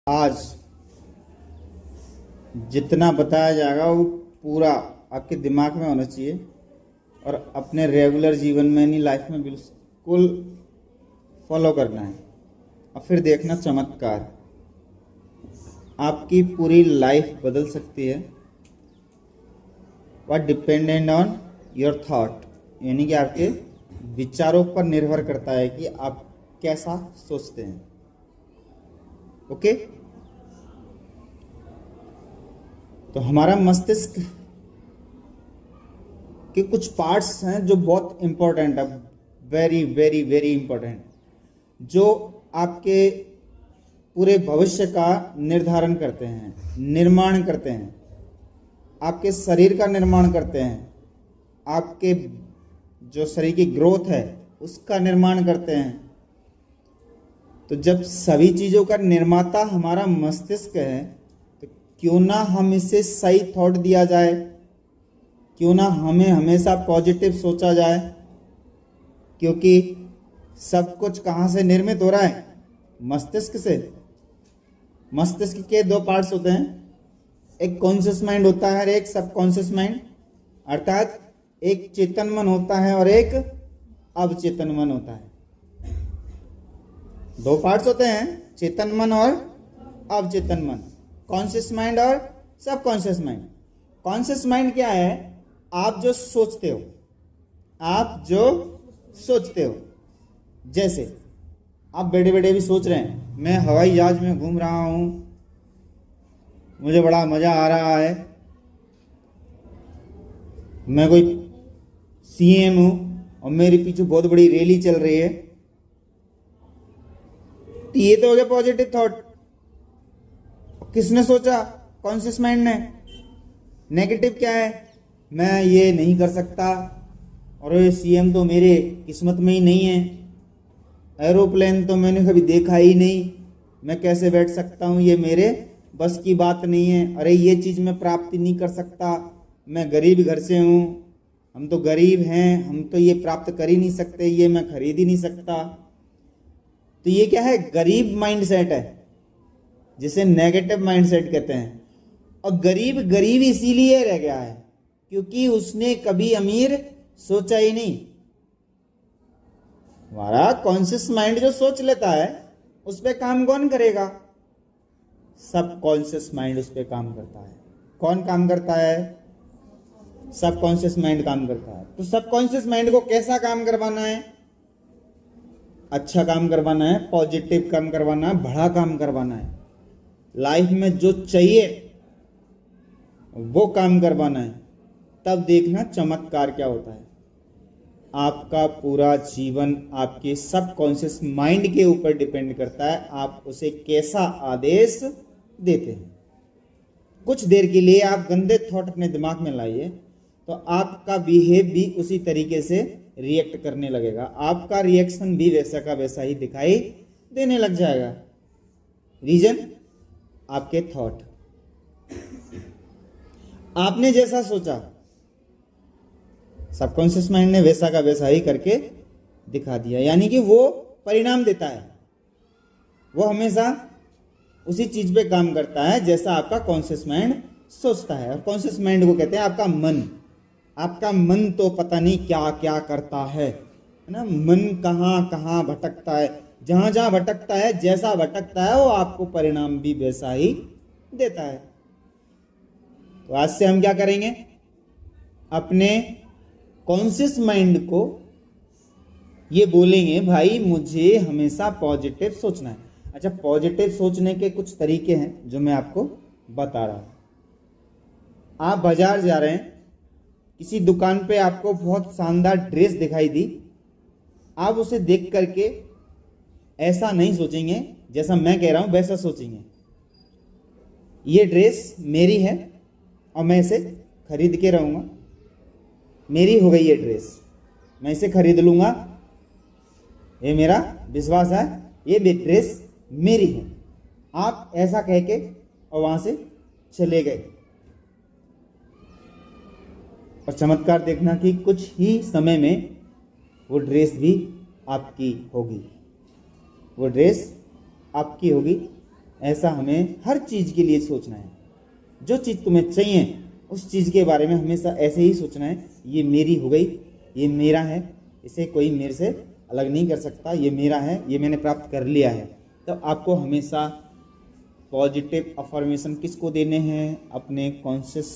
आज जितना बताया जाएगा वो पूरा आपके दिमाग में होना चाहिए और अपने रेगुलर जीवन में नहीं, लाइफ में बिल्कुल फॉलो करना है। और फिर देखना चमत्कार, आपकी पूरी लाइफ बदल सकती है। वह डिपेंडेंट ऑन योर थॉट, यानी कि आपके विचारों पर निर्भर करता है कि आप कैसा सोचते हैं। ओके? तो हमारा मस्तिष्क के कुछ पार्ट्स हैं जो बहुत इंपॉर्टेंट है, वेरी वेरी वेरी इंपॉर्टेंट, जो आपके पूरे भविष्य का निर्धारण करते हैं, निर्माण करते हैं, आपके शरीर का निर्माण करते हैं, आपके जो शरीर की ग्रोथ है उसका निर्माण करते हैं। तो जब सभी चीज़ों का निर्माता हमारा मस्तिष्क है, तो क्यों ना हम इसे सही थॉट दिया जाए, क्यों ना हमें हमेशा पॉजिटिव सोचा जाए, क्योंकि सब कुछ कहाँ से निर्मित हो रहा है? मस्तिष्क से। मस्तिष्क के दो पार्ट्स होते हैं, एक कॉन्शियस माइंड होता है और एक सबकॉन्शियस माइंड, अर्थात एक चेतन मन होता है और एक अवचेतन मन होता है। दो पार्ट्स होते हैं, चेतन मन और अवचेतन मन, कॉन्शियस माइंड और सबकॉन्शियस माइंड। कॉन्शियस माइंड क्या है? आप जो सोचते हो, आप जो सोचते हो। जैसे आप बड़े बड़े भी सोच रहे हैं, मैं हवाई जहाज में घूम रहा हूं, मुझे बड़ा मजा आ रहा है, मैं कोई सीएम हूं और मेरे पीछे बहुत बड़ी रैली चल रही है। तो ये तो हो गया पॉजिटिव थॉट। किसने सोचा? कॉन्शियस माइंड ने। नेगेटिव क्या है? मैं ये नहीं कर सकता और ये सीएम तो मेरे किस्मत में ही नहीं है, एरोप्लेन तो मैंने कभी देखा ही नहीं, मैं कैसे बैठ सकता हूँ, ये मेरे बस की बात नहीं है, अरे ये चीज़ मैं प्राप्ति नहीं कर सकता, मैं गरीब घर से हूँ, हम तो गरीब हैं, हम तो ये प्राप्त कर ही नहीं सकते, ये मैं खरीद ही नहीं सकता। तो ये क्या है? गरीब माइंडसेट है, जिसे नेगेटिव माइंडसेट कहते हैं। और गरीब गरीब इसीलिए रह गया है क्योंकि उसने कभी अमीर सोचा ही नहीं। हमारा कॉन्शियस माइंड जो सोच लेता है उस पर काम कौन करेगा? सबकॉन्शियस माइंड उस पर काम करता है। कौन काम करता है? सबकॉन्शियस माइंड काम करता है। तो सबकॉन्शियस माइंड को कैसा काम करवाना है? अच्छा काम करवाना है, पॉजिटिव काम करवाना है, बड़ा काम करवाना है, लाइफ में जो चाहिए वो काम करवाना है। तब देखना चमत्कार क्या होता है। आपका पूरा जीवन आपके सबकॉन्शियस माइंड के ऊपर डिपेंड करता है, आप उसे कैसा आदेश देते हैं। कुछ देर के लिए आप गंदे थॉट अपने दिमाग में लाइए तो आपका बिहेव भी उसी तरीके से रिएक्ट करने लगेगा, आपका रिएक्शन भी वैसा का वैसा ही दिखाई देने लग जाएगा। रीजन? आपके थॉट। आपने जैसा सोचा, सबकॉन्शियस माइंड ने वैसा का वैसा ही करके दिखा दिया, यानी कि वो परिणाम देता है, वो हमेशा उसी चीज पे काम करता है जैसा आपका कॉन्शियस माइंड सोचता है। और कॉन्शियस माइंड को कहते हैं आपका मन। आपका मन तो पता नहीं क्या क्या करता है ना। मन कहाँ कहाँ भटकता है, जहां जहां भटकता है, जैसा भटकता है वो आपको परिणाम भी वैसा ही देता है। तो आज से हम क्या करेंगे? अपने कॉन्शियस माइंड को ये बोलेंगे, भाई मुझे हमेशा पॉजिटिव सोचना है। अच्छा, पॉजिटिव सोचने के कुछ तरीके हैं जो मैं आपको बता रहा हूं। आप बाजार जा रहे हैं, किसी दुकान पे आपको बहुत शानदार ड्रेस दिखाई दी, आप उसे देख करके ऐसा नहीं सोचेंगे जैसा मैं कह रहा हूं, वैसा सोचेंगे, ये ड्रेस मेरी है और मैं इसे खरीद के रहूंगा, मेरी हो गई ये ड्रेस, मैं इसे खरीद लूंगा, ये मेरा विश्वास है, ये ड्रेस मेरी है। आप ऐसा कह के और वहां से चले गए और चमत्कार देखना कि कुछ ही समय में वो ड्रेस भी आपकी होगी, वो ड्रेस आपकी होगी ऐसा हमें हर चीज़ के लिए सोचना है। जो चीज़ तुम्हें चाहिए उस चीज़ के बारे में हमेशा ऐसे ही सोचना है, ये मेरी हो गई, ये मेरा है, इसे कोई मेरे से अलग नहीं कर सकता, ये मेरा है, ये मैंने प्राप्त कर लिया है। तो आपको हमेशा पॉजिटिव अफर्मेशन किसको देने हैं? अपने कॉन्शियस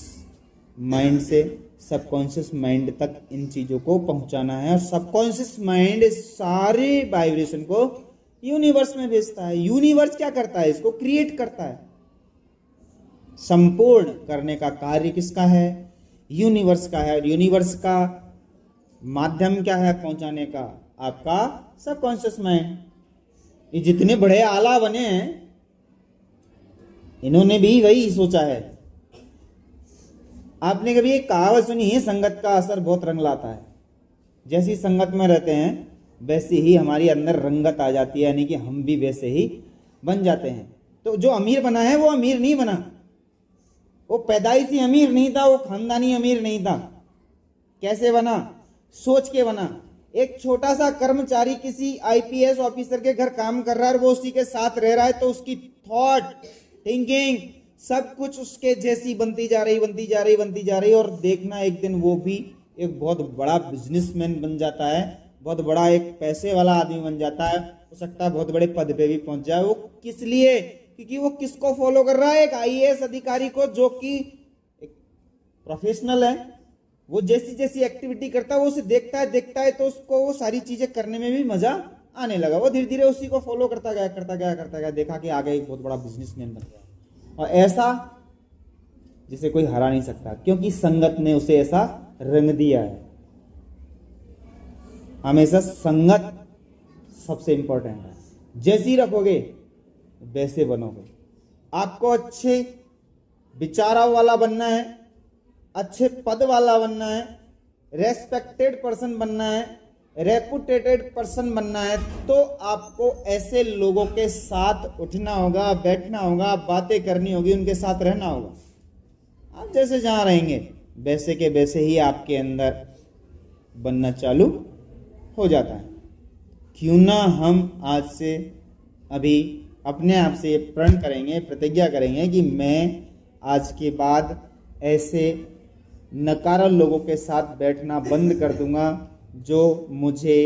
माइंड से सबकॉन्शियस माइंड तक इन चीज़ों को पहुंचाना है। और सबकॉन्शियस माइंड सारे वाइब्रेशन को यूनिवर्स में भेजता है। यूनिवर्स क्या करता है? इसको क्रिएट करता है। संपूर्ण करने का कार्य किसका है? यूनिवर्स का है। और यूनिवर्स का माध्यम क्या है पहुंचाने का? आपका सबकॉन्शियस माइंड। ये जितने बड़े आला बने हैं इन्होंने भी वही सोचा है। आपने कभी एक कहावत सुनी है, संगत का असर बहुत रंग लाता है। जैसी संगत में रहते हैं वैसे ही हमारी अंदर रंगत आ जाती है, यानी कि हम भी वैसे ही बन जाते हैं। तो जो अमीर बना है वो अमीर नहीं बना, वो पैदाइशी अमीर नहीं था, वो खानदानी अमीर नहीं था। कैसे बना? सोच के बना। एक छोटा सा कर्मचारी किसी आईपीएस ऑफिसर के घर काम कर रहा है और वो उसी के साथ रह रहा है, तो उसकी थॉट, थिंकिंग सब कुछ उसके जैसी बनती जा रही। और देखना एक दिन वो भी एक बहुत बड़ा बिजनेसमैन बन जाता है, बहुत बड़ा एक पैसे वाला आदमी बन जाता है, हो सकता है बहुत बड़े पद पे भी पहुंच जाए। वो किस लिए? क्योंकि वो किसको फॉलो कर रहा है? एक आईएएस अधिकारी को, जो कि एक प्रोफेशनल है। वो जैसी जैसी एक्टिविटी करता है वो उसे देखता है तो उसको वो सारी चीजें करने में भी मजा आने लगा। वो धीरे धीरे उसी को फॉलो करता गया, देखा कि आगे एक बहुत बड़ा बिजनेसमैन बन गया। और ऐसा जिसे कोई हरा नहीं सकता, क्योंकि संगत ने उसे ऐसा रंग दिया है। हमेशा संगत सबसे इंपॉर्टेंट है। जैसी रखोगे वैसे बनोगे। आपको अच्छे विचारों वाला बनना है, अच्छे पद वाला बनना है, रेस्पेक्टेड पर्सन बनना है, रेपुटेटेड पर्सन बनना है, तो आपको ऐसे लोगों के साथ उठना होगा, बैठना होगा, बातें करनी होगी, उनके साथ रहना होगा। आप जैसे जहां रहेंगे वैसे के वैसे ही आपके अंदर बनना चालू हो जाता है। क्यों ना हम आज से अभी अपने आप से प्रण करेंगे, प्रतिज्ञा करेंगे कि मैं आज के बाद ऐसे नकारा लोगों के साथ बैठना बंद कर दूंगा जो मुझे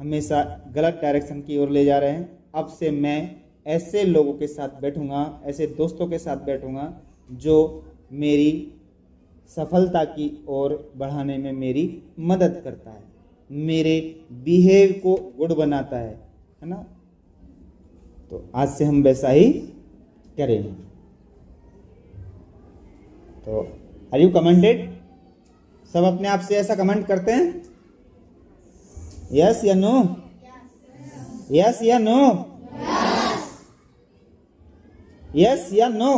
हमेशा गलत डायरेक्शन की ओर ले जा रहे हैं। अब से मैं ऐसे लोगों के साथ बैठूंगा, ऐसे दोस्तों के साथ बैठूंगा जो मेरी सफलता की ओर बढ़ाने में मेरी मदद करता है, मेरे बिहेव को गुड बनाता है ना। तो आज से हम वैसा ही करेंगे। तो आर यू कमेंटेड? सब अपने आप से ऐसा कमेंट करते हैं? यस या नो? यस या नो? यस या नो?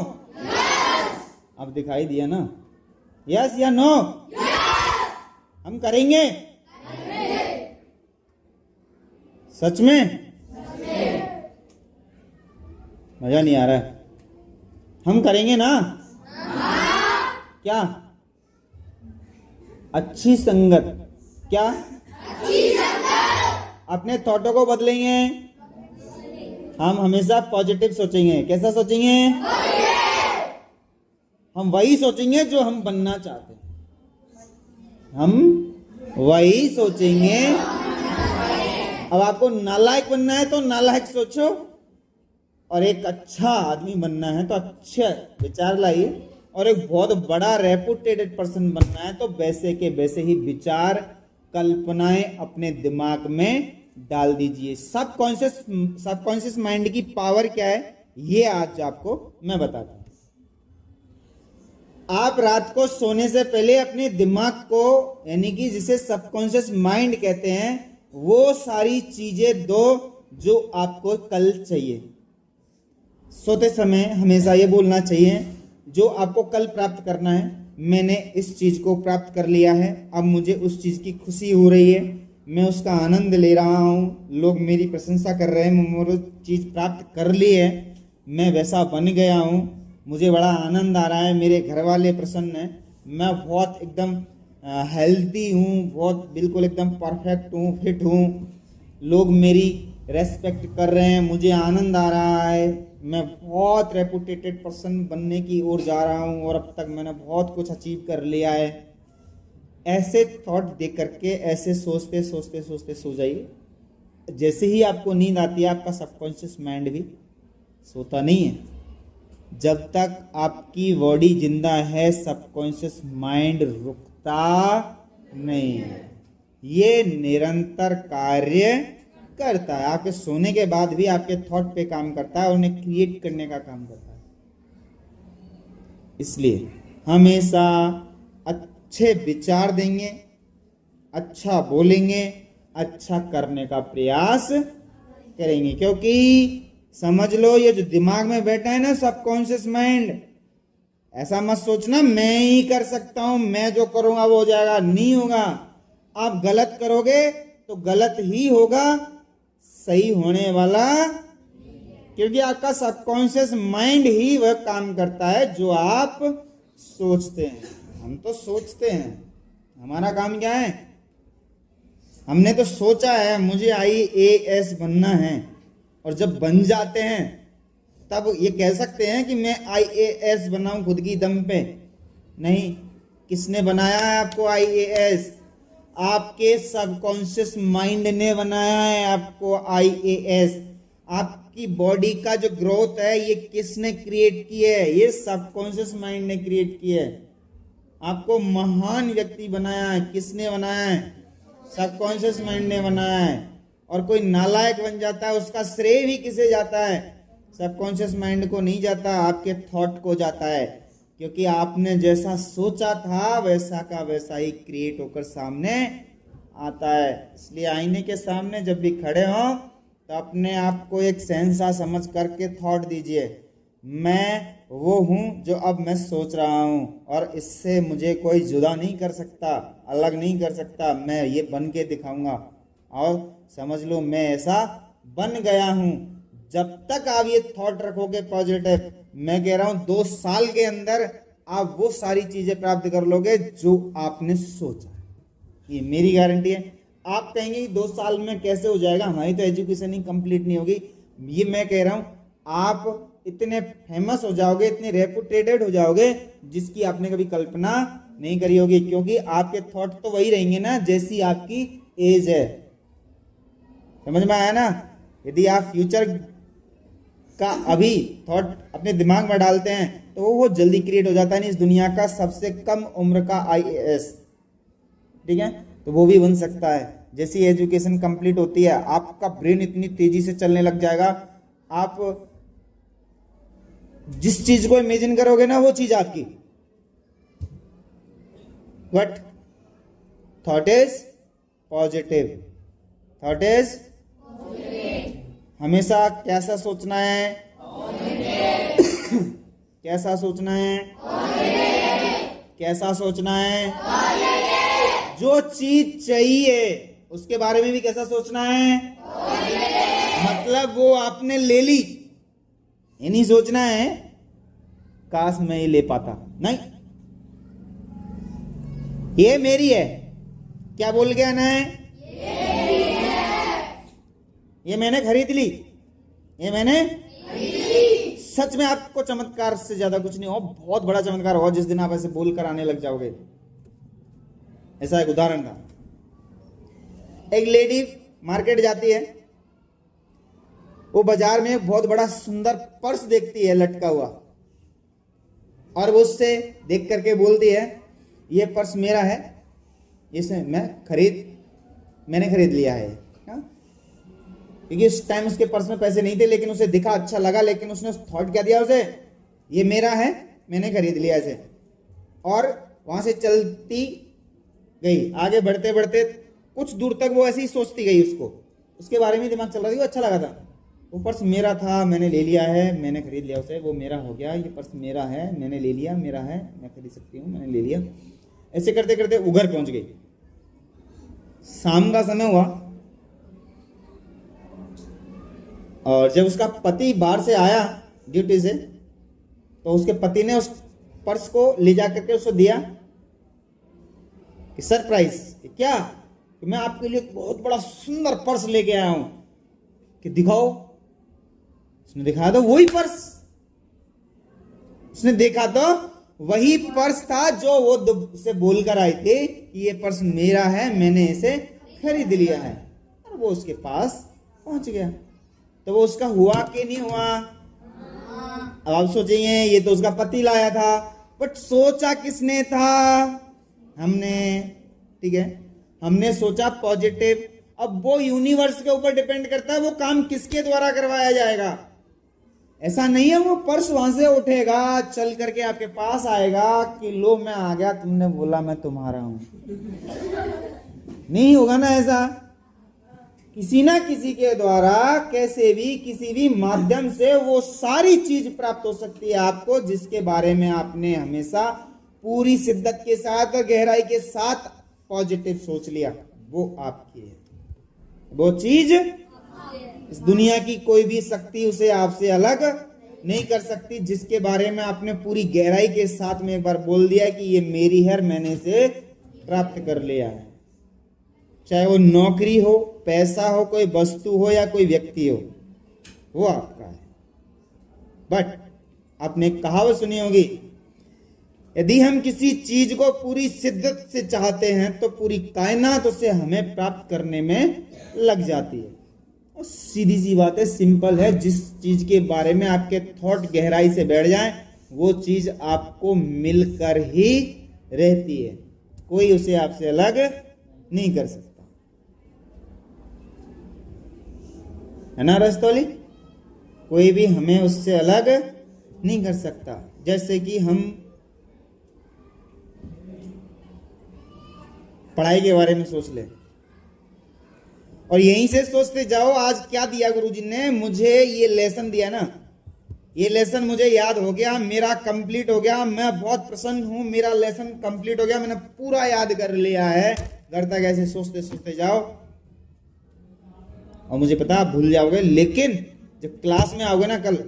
अब दिखाई दिया ना? यस या नो? हम करेंगे? सच में? मजा नहीं आ रहा है? हम करेंगे ना? क्या? अच्छी संगत। क्या? अपने थॉटों को बदलेंगे। हम हमेशा पॉजिटिव सोचेंगे। कैसा सोचेंगे? हम वही सोचेंगे जो हम बनना चाहते हैं। हम वही सोचेंगे। अब आपको नालायक बनना है तो नालायक सोचो, और एक अच्छा आदमी बनना है तो अच्छे विचार लाइए, और एक बहुत बड़ा रेपुटेटेड पर्सन बनना है तो वैसे के वैसे ही विचार, कल्पनाएं अपने दिमाग में डाल दीजिए। सबकॉन्शियस माइंड की पावर क्या है ये आज आपको मैं बताता हूं। आप रात को सोने से पहले अपने दिमाग को, यानी कि जिसे सबकॉन्शियस माइंड कहते हैं, वो सारी चीजें दो जो आपको कल चाहिए। सोते समय हमेशा ये बोलना चाहिए जो आपको कल प्राप्त करना है, मैंने इस चीज को प्राप्त कर लिया है, अब मुझे उस चीज की खुशी हो रही है, मैं उसका आनंद ले रहा हूँ, लोग मेरी प्रशंसा कर रहे हैं, मैंने चीज प्राप्त कर ली है, मैं वैसा बन गया हूँ, मुझे बड़ा आनंद आ रहा है, मेरे घर वाले प्रसन्न हैं, मैं बहुत एकदम हेल्दी हूँ, बहुत बिल्कुल एकदम परफेक्ट हूँ, फिट हूँ, लोग मेरी रेस्पेक्ट कर रहे हैं, मुझे आनंद आ रहा है, मैं बहुत रेपुटेटेड पर्सन बनने की ओर जा रहा हूँ और अब तक मैंने बहुत कुछ अचीव कर लिया है, ऐसे थॉट देख करके ऐसे सोचते सोचते सोचते सो जाइए। जैसे ही आपको नींद आती है, आपका सबकॉन्शियस माइंड भी सोता नहीं है। जब तक आपकी बॉडी जिंदा है, सबकॉन्शियस माइंड रुकता नहीं है। ये निरंतर कार्य करता है, आपके सोने के बाद भी आपके थॉट पे काम करता है और उन्हें क्रिएट करने का काम करता है। इसलिए हमेशा अच्छे विचार देंगे, अच्छा बोलेंगे, अच्छा करने का प्रयास करेंगे। क्योंकि समझ लो, ये जो दिमाग में बैठा है ना सबकॉन्शियस माइंड, ऐसा मत सोचना मैं ही कर सकता हूं, मैं जो करूंगा वो हो जाएगा। नहीं होगा। आप गलत करोगे तो गलत ही होगा, सही होने वाला, क्योंकि आपका सबकॉन्शियस माइंड ही वह काम करता है जो आप सोचते हैं। हम तो सोचते हैं, हमारा काम क्या है? हमने तो सोचा है मुझे IAS बनना है, और जब बन जाते हैं तब ये कह सकते हैं कि मैं IAS बनाऊं खुद की दम पे? नहीं। किसने बनाया है आपको IAS? आपके सबकॉन्शियस माइंड ने बनाया है आपको IAS। आपकी बॉडी का जो ग्रोथ है ये किसने क्रिएट की है? ये सबकॉन्शियस माइंड ने क्रिएट की है। आपको महान व्यक्ति बनाया है, किसने बनाया है? सबकॉन्शियस माइंड ने बनाया है। और कोई नालायक बन जाता है, उसका श्रेय भी किसे जाता है? सबकॉन्शियस माइंड को नहीं जाता, आपके थॉट को जाता है। क्योंकि आपने जैसा सोचा था वैसा का वैसा ही क्रिएट होकर सामने आता है। इसलिए आईने के सामने जब भी खड़े हो तो अपने आप को एक सहनसा समझ करके थॉट दीजिए, मैं वो हूं जो अब मैं सोच रहा हूं, और इससे मुझे कोई जुदा नहीं कर सकता, अलग नहीं कर सकता। मैं ये बन के दिखाऊंगा, और समझ लो मैं ऐसा बन गया हूं। जब तक आप ये थॉट रखोगे पॉजिटिव, मैं कह रहा हूं 2 साल के अंदर आप वो सारी चीजें प्राप्त कर लोगे जो आपने सोचा। ये मेरी गारंटी है। आप कहेंगे कि 2 साल में कैसे हो जाएगा, हमारी तो एजुकेशन ही कंप्लीट नहीं होगी। ये मैं कह रहा हूं, आप इतने फेमस हो जाओगे, इतने रेपुटेटेड हो जाओगे जिसकी आपने कभी कल्पना नहीं करी होगी। क्योंकि आपके थॉट तो वही रहेंगे ना जैसी आपकी एज है। समझ में आया ना? यदि आप फ्यूचर का अभी थॉट अपने दिमाग में डालते हैं तो वो जल्दी क्रिएट हो जाता है। नहीं, इस दुनिया का सबसे कम उम्र का IAS, ठीक है, तो वो भी बन सकता है। जैसी एजुकेशन कंप्लीट होती है आपका ब्रेन इतनी तेजी से चलने लग जाएगा, आप जिस चीज को इमेजिन करोगे ना वो चीज आपकी। But thought is positive, thought is हमेशा कैसा सोचना है? कैसा सोचना है? कैसा सोचना है? जो चीज चाहिए उसके बारे में भी कैसा सोचना है? मतलब वो आपने ले ली, ये नहीं सोचना है काश मैं ये ले पाता। नहीं, ये मेरी है। क्या बोल गया ना? ये मैंने खरीद ली, ये मैंने सच में आपको चमत्कार से ज्यादा कुछ नहीं हो, बहुत बड़ा चमत्कार होगा जिस दिन आप ऐसे बोलकर आने लग जाओगे। ऐसा एक उदाहरण था। एक लेडी मार्केट जाती है, वो बाजार में एक बहुत बड़ा सुंदर पर्स देखती है लटका हुआ, और वो उससे देख करके बोलती है ये पर्स मेरा है, इसे मैंने खरीद लिया है। क्योंकि इस टाइम उसके पर्स में पैसे नहीं थे, लेकिन उसे दिखा, अच्छा लगा, लेकिन उसने थॉट क्या दिया उसे, ये मेरा है, मैंने खरीद लिया इसे। और वहां से चलती गई, आगे बढ़ते बढ़ते कुछ दूर तक वो ऐसे ही सोचती गई, उसके बारे में दिमाग चल रहा था, वो अच्छा लगा था। वो पर्स मेरा था, मैंने ले लिया है, मैंने खरीद लिया उसे, वो मेरा हो गया, ये पर्स मेरा है, मैंने ले लिया, मेरा है, मैं खरीद सकती हूँ, मैंने ले लिया। ऐसे करते करते वो घर पहुंच गई। शाम का समय हुआ और जब उसका पति बाहर से आया ड्यूटी से, तो उसके पति ने उस पर्स को ले जा करके उसको दिया कि सरप्राइज, क्या कि मैं आपके लिए बहुत बड़ा सुंदर पर्स लेके आया हूं, कि दिखाओ। उसने दिखाया तो वही पर्स, उसने देखा तो वही पर्स था जो वो से बोलकर आई थी कि ये पर्स मेरा है, मैंने इसे खरीद लिया है, और वो उसके पास पहुंच गया। तो वो उसका हुआ कि नहीं हुआ? अब आप सोचेंगे ये तो उसका पति लाया था, बट सोचा किसने था? हमने। ठीक है, हमने सोचा पॉजिटिव। अब वो यूनिवर्स के ऊपर डिपेंड करता है वो काम किसके द्वारा करवाया जाएगा। ऐसा नहीं है वो पर्स वहां से उठेगा, चल करके आपके पास आएगा कि लो मैं आ गया, तुमने बोला मैं तुम्हारा हूं। नहीं होगा ना ऐसा। किसी ना किसी के द्वारा कैसे भी किसी भी माध्यम से वो सारी चीज प्राप्त हो सकती है आपको, जिसके बारे में आपने हमेशा पूरी शिद्दत के साथ और गहराई के साथ पॉजिटिव सोच लिया, वो आपकी है। वो चीज इस दुनिया की कोई भी शक्ति उसे आपसे अलग नहीं कर सकती, जिसके बारे में आपने पूरी गहराई के साथ में एक बार बोल दिया कि ये मेरी है, मैंने इसे प्राप्त कर लिया है। चाहे वो नौकरी हो, पैसा हो, कोई वस्तु हो या कोई व्यक्ति हो, वो आपका है। बट आपने एक कहावत सुनी होगी, यदि हम किसी चीज को पूरी शिद्दत से चाहते हैं तो पूरी कायनात उसे हमें प्राप्त करने में लग जाती है। और सीधी सी बात है, सिंपल है, जिस चीज के बारे में आपके थॉट गहराई से बैठ जाए वो चीज आपको मिलकर ही रहती है, कोई उसे आपसे अलग नहीं कर सकता, है ना रस्तौली? कोई भी हमें उससे अलग नहीं कर सकता। जैसे कि हम पढ़ाई के बारे में सोच ले और यहीं से सोचते जाओ आज क्या दिया गुरुजी ने मुझे, ये लेसन दिया ना, ये लेसन मुझे याद हो गया, मेरा कंप्लीट हो गया, मैं बहुत प्रसन्न हूं, मेरा लेसन कंप्लीट हो गया, मैंने पूरा याद कर लिया है। घर तक ऐसे सोचते सोचते जाओ और मुझे पता आप भूल जाओगे, लेकिन जब क्लास में आओगे ना कल,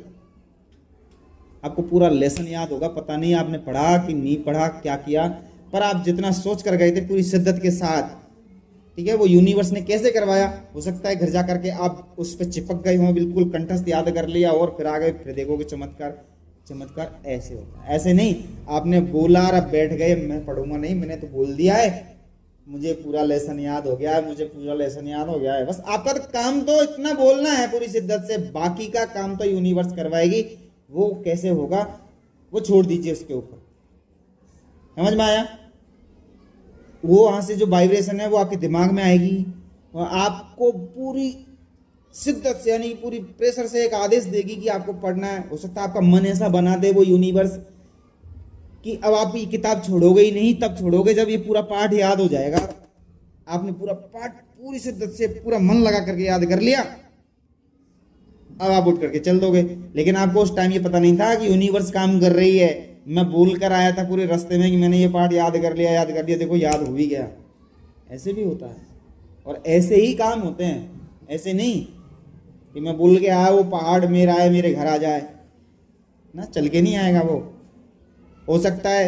आपको पूरा लेसन याद होगा। पता नहीं आपने पढ़ा कि नहीं पढ़ा, क्या किया, पर आप जितना सोच कर गए थे पूरी शिद्दत के साथ, ठीक है, वो यूनिवर्स ने कैसे करवाया, हो सकता है घर जा करके आप उस पर चिपक गए हो, बिल्कुल कंठस्थ याद कर लिया और फिर आ गए, फिर देखोगे चमत्कार। चमत्कार ऐसे होता है, ऐसे नहीं आपने बोला और अब बैठ गए मैं पढ़ूंगा नहीं, मैंने तो बोल दिया है, मुझे पूरा लेसन याद हो गया है, मुझे पूरा लेसन याद हो गया है। बस आपका तो काम तो इतना बोलना है पूरी शिद्दत से, बाकी का काम तो यूनिवर्स करवाएगी। वो कैसे होगा वो छोड़ दीजिए उसके ऊपर, समझ में आया? वो वहां से जो वाइब्रेशन है वो आपके दिमाग में आएगी और आपको पूरी शिद्दत से यानी पूरी प्रेशर से एक आदेश देगी कि आपको पढ़ना है। हो सकता है आपका मन ऐसा बना दे वो यूनिवर्स कि अब आप ये किताब छोड़ोगे ही नहीं, तब छोड़ोगे जब ये पूरा पाठ याद हो जाएगा। आपने पूरा पाठ पूरी शिद्दत से पूरा मन लगा करके याद कर लिया, अब आप उठ करके चल दोगे। लेकिन आपको उस टाइम ये पता नहीं था कि यूनिवर्स काम कर रही है। मैं बोल कर आया था पूरे रास्ते में कि मैंने ये पाठ याद कर लिया, याद कर लिया, देखो याद हो भी गया। ऐसे भी होता है और ऐसे ही काम होते हैं, ऐसे नहीं कि मैं बोल के आया वो पहाड़ मेरा है मेरे घर आ जाए ना, चल के नहीं आएगा वो। हो सकता है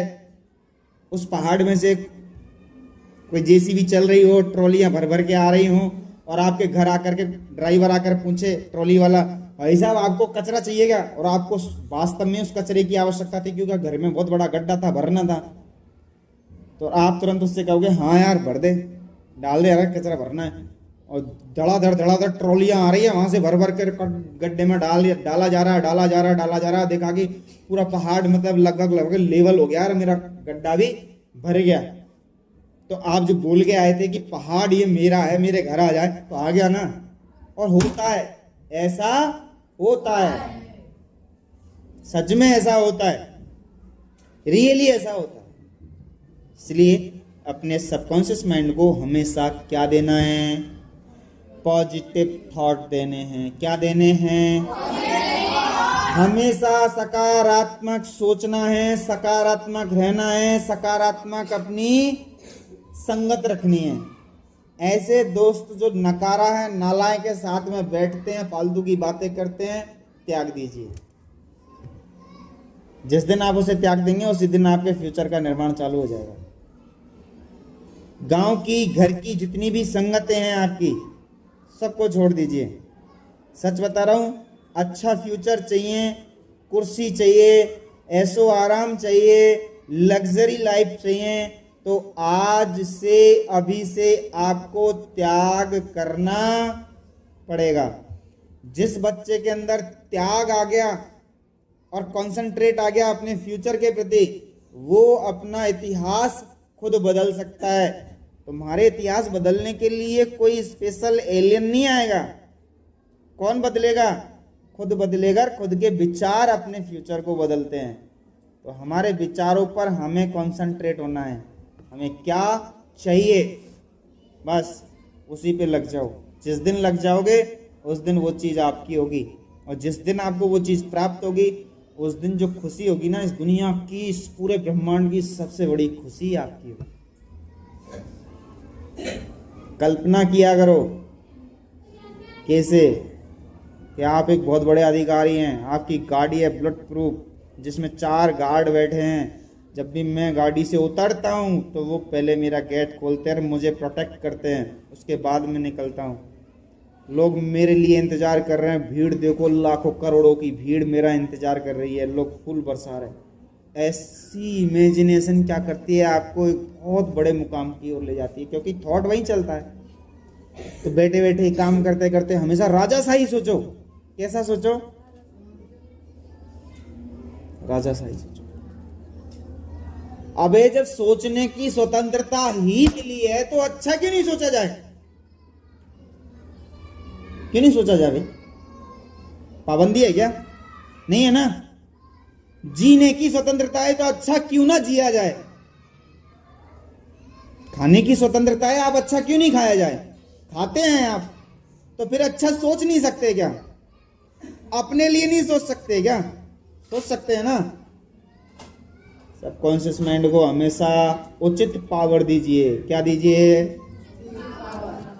उस पहाड़ में से कोई जेसीबी चल रही हो, ट्रॉलियां भर भर के आ रही हो और आपके घर आकर के ड्राइवर आकर पूछे ट्रॉली वाला, भाई साहब आपको कचरा चाहिएगा, और आपको वास्तव में उस कचरे की आवश्यकता थी क्योंकि घर में बहुत बड़ा गड्ढा था, भरना था, तो आप तुरंत उससे कहोगे हाँ यार भर दे, डाल दे यार कचरा भरना है, और धड़ाधड़ ट्रॉलियां आ रही है वहां से भर भर कर गड्ढे में डाला जा रहा है। देखा कि पूरा पहाड़ मतलब लगभग लेवल हो गया और मेरा गड्ढा भी भर गया। तो आप जो बोल के आए थे कि पहाड़ ये मेरा है मेरे घर आ जाए, तो आ गया ना। और होता है, ऐसा होता है, सच में ऐसा होता है, रियली ऐसा होता है। इसलिए अपने सबकॉन्शियस माइंड को हमेशा क्या देना है? पॉजिटिव थॉट देने हैं। क्या देने हैं? हमेशा सकारात्मक सोचना है, सकारात्मक रहना है, सकारात्मक अपनी संगत रखनी है। ऐसे दोस्त जो नकारा है, नालायक के साथ में बैठते हैं, फालतू की बातें करते हैं, त्याग दीजिए। जिस दिन आप उसे त्याग देंगे उसी दिन आपके फ्यूचर का निर्माण चालू हो जाएगा। गांव की, घर की जितनी भी संगतें हैं आपकी, सबको छोड़ दीजिए। सच बता रहा हूं, अच्छा फ्यूचर चाहिए, कुर्सी चाहिए, ऐशो आराम चाहिए, लग्जरी लाइफ चाहिए, तो आज से अभी से आपको त्याग करना पड़ेगा। जिस बच्चे के अंदर त्याग आ गया और कंसंट्रेट आ गया अपने फ्यूचर के प्रति, वो अपना इतिहास खुद बदल सकता है। तुम्हारे इतिहास बदलने के लिए कोई स्पेशल एलियन नहीं आएगा। कौन बदलेगा? खुद बदलेगा। खुद के विचार अपने फ्यूचर को बदलते हैं। तो हमारे विचारों पर हमें कंसंट्रेट होना है। हमें क्या चाहिए, बस उसी पे लग जाओ। जिस दिन लग जाओगे उस दिन वो चीज़ आपकी होगी, और जिस दिन आपको वो चीज़ प्राप्त होगी उस दिन जो खुशी होगी ना, इस दुनिया की, इस पूरे ब्रह्मांड की सबसे बड़ी खुशी आपकी होगी। कल्पना किया करो कैसे कि आप एक बहुत बड़े अधिकारी हैं, आपकी गाड़ी है बुलेट प्रूफ जिसमें 4 गार्ड बैठे हैं। जब भी मैं गाड़ी से उतरता हूँ तो वो पहले मेरा गेट खोलते हैं, मुझे प्रोटेक्ट करते हैं, उसके बाद मैं निकलता हूँ। लोग मेरे लिए इंतजार कर रहे हैं, भीड़ देखो, लाखों करोड़ों की भीड़ मेरा इंतजार कर रही है, लोग फूल बरसा रहे हैं। ऐसी इमेजिनेशन क्या करती है, आपको एक बहुत बड़े मुकाम की ओर ले जाती है, क्योंकि थॉट वहीं चलता है। तो बैठे बैठे काम करते करते हमेशा राजा सा ही सोचो। कैसा सोचो? राजा सा ही सोचो। अबे जब सोचने की स्वतंत्रता ही मिली है तो अच्छा क्यों नहीं सोचा जाए? क्यों नहीं सोचा जाए? पाबंदी है क्या? नहीं है ना। जीने की स्वतंत्रता है तो अच्छा क्यों ना जिया जाए। खाने की स्वतंत्रता है, आप अच्छा क्यों नहीं खाया जाए? खाते हैं आप, तो फिर अच्छा सोच नहीं सकते क्या? अपने लिए नहीं सोच सकते क्या? सोच सकते हैं ना। सबकॉन्शियस माइंड को हमेशा उचित पावर दीजिए। क्या दीजिए?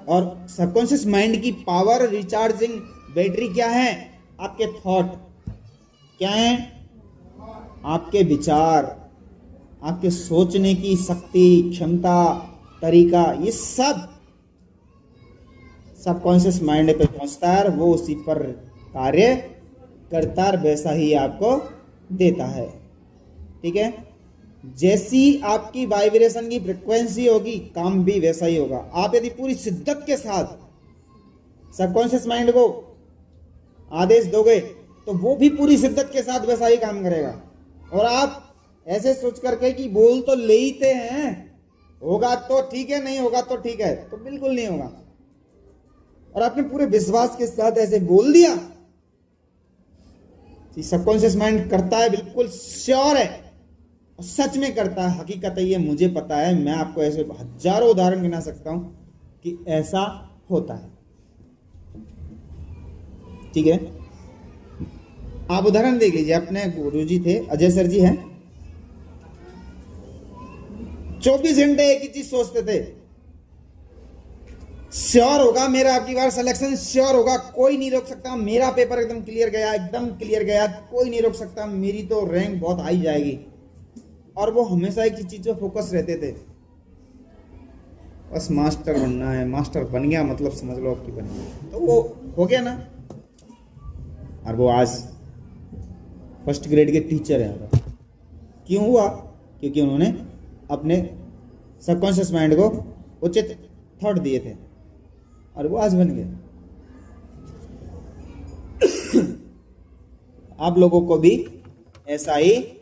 और सबकॉन्शियस माइंड की पावर, रिचार्जिंग बैटरी क्या है? आपके थॉट। क्या है? आपके विचार, आपके सोचने की शक्ति, क्षमता, तरीका, ये सब सबकॉन्शियस माइंड पे पहुंचता है, वो उसी पर कार्य करता है, वैसा ही आपको देता है। ठीक है? जैसी आपकी वाइब्रेशन की फ्रिक्वेंसी होगी, काम भी वैसा ही होगा। आप यदि पूरी शिद्दत के साथ सबकॉन्शियस माइंड को आदेश दोगे तो वो भी पूरी शिद्दत के साथ वैसा ही काम करेगा। और आप ऐसे सोच करके कि बोल तो लेते हैं, होगा तो ठीक है, नहीं होगा तो ठीक है, तो बिल्कुल नहीं होगा, और आपने पूरे विश्वास के साथ ऐसे बोल दिया, सबकॉन्शियस माइंड करता है, बिल्कुल श्योर है, और सच में करता है। हकीकत है ये, मुझे पता है। मैं आपको ऐसे हजारों उदाहरण गिना सकता हूं कि ऐसा होता है। ठीक है? आप उदाहरण देख लीजिए। अपने गुरुजी थे, अजय सर जी हैं, 24 घंटे एक ही चीज सोचते थे, श्योर होगा मेरा आपकी बार सिलेक्शन, श्योर होगा, कोई नहीं रोक सकता, मेरा पेपर एकदम क्लियर गया, एकदम क्लियर गया, कोई नहीं रोक सकता, मेरी तो रैंक बहुत हाई जाएगी। और वो हमेशा एक ही चीज पे फोकस रहते थे, बस मास्टर बनना है। मास्टर बन गया मतलब समझ लो आपकी बन गया, तो वो हो गया ना। और वो आज फर्स्ट ग्रेड के टीचर हैं। क्यों हुआ? क्योंकि उन्होंने अपने सबकॉन्शियस माइंड को उचित थॉट दिए थे, और वो आज बन गए। आप लोगों को भी ऐसा ही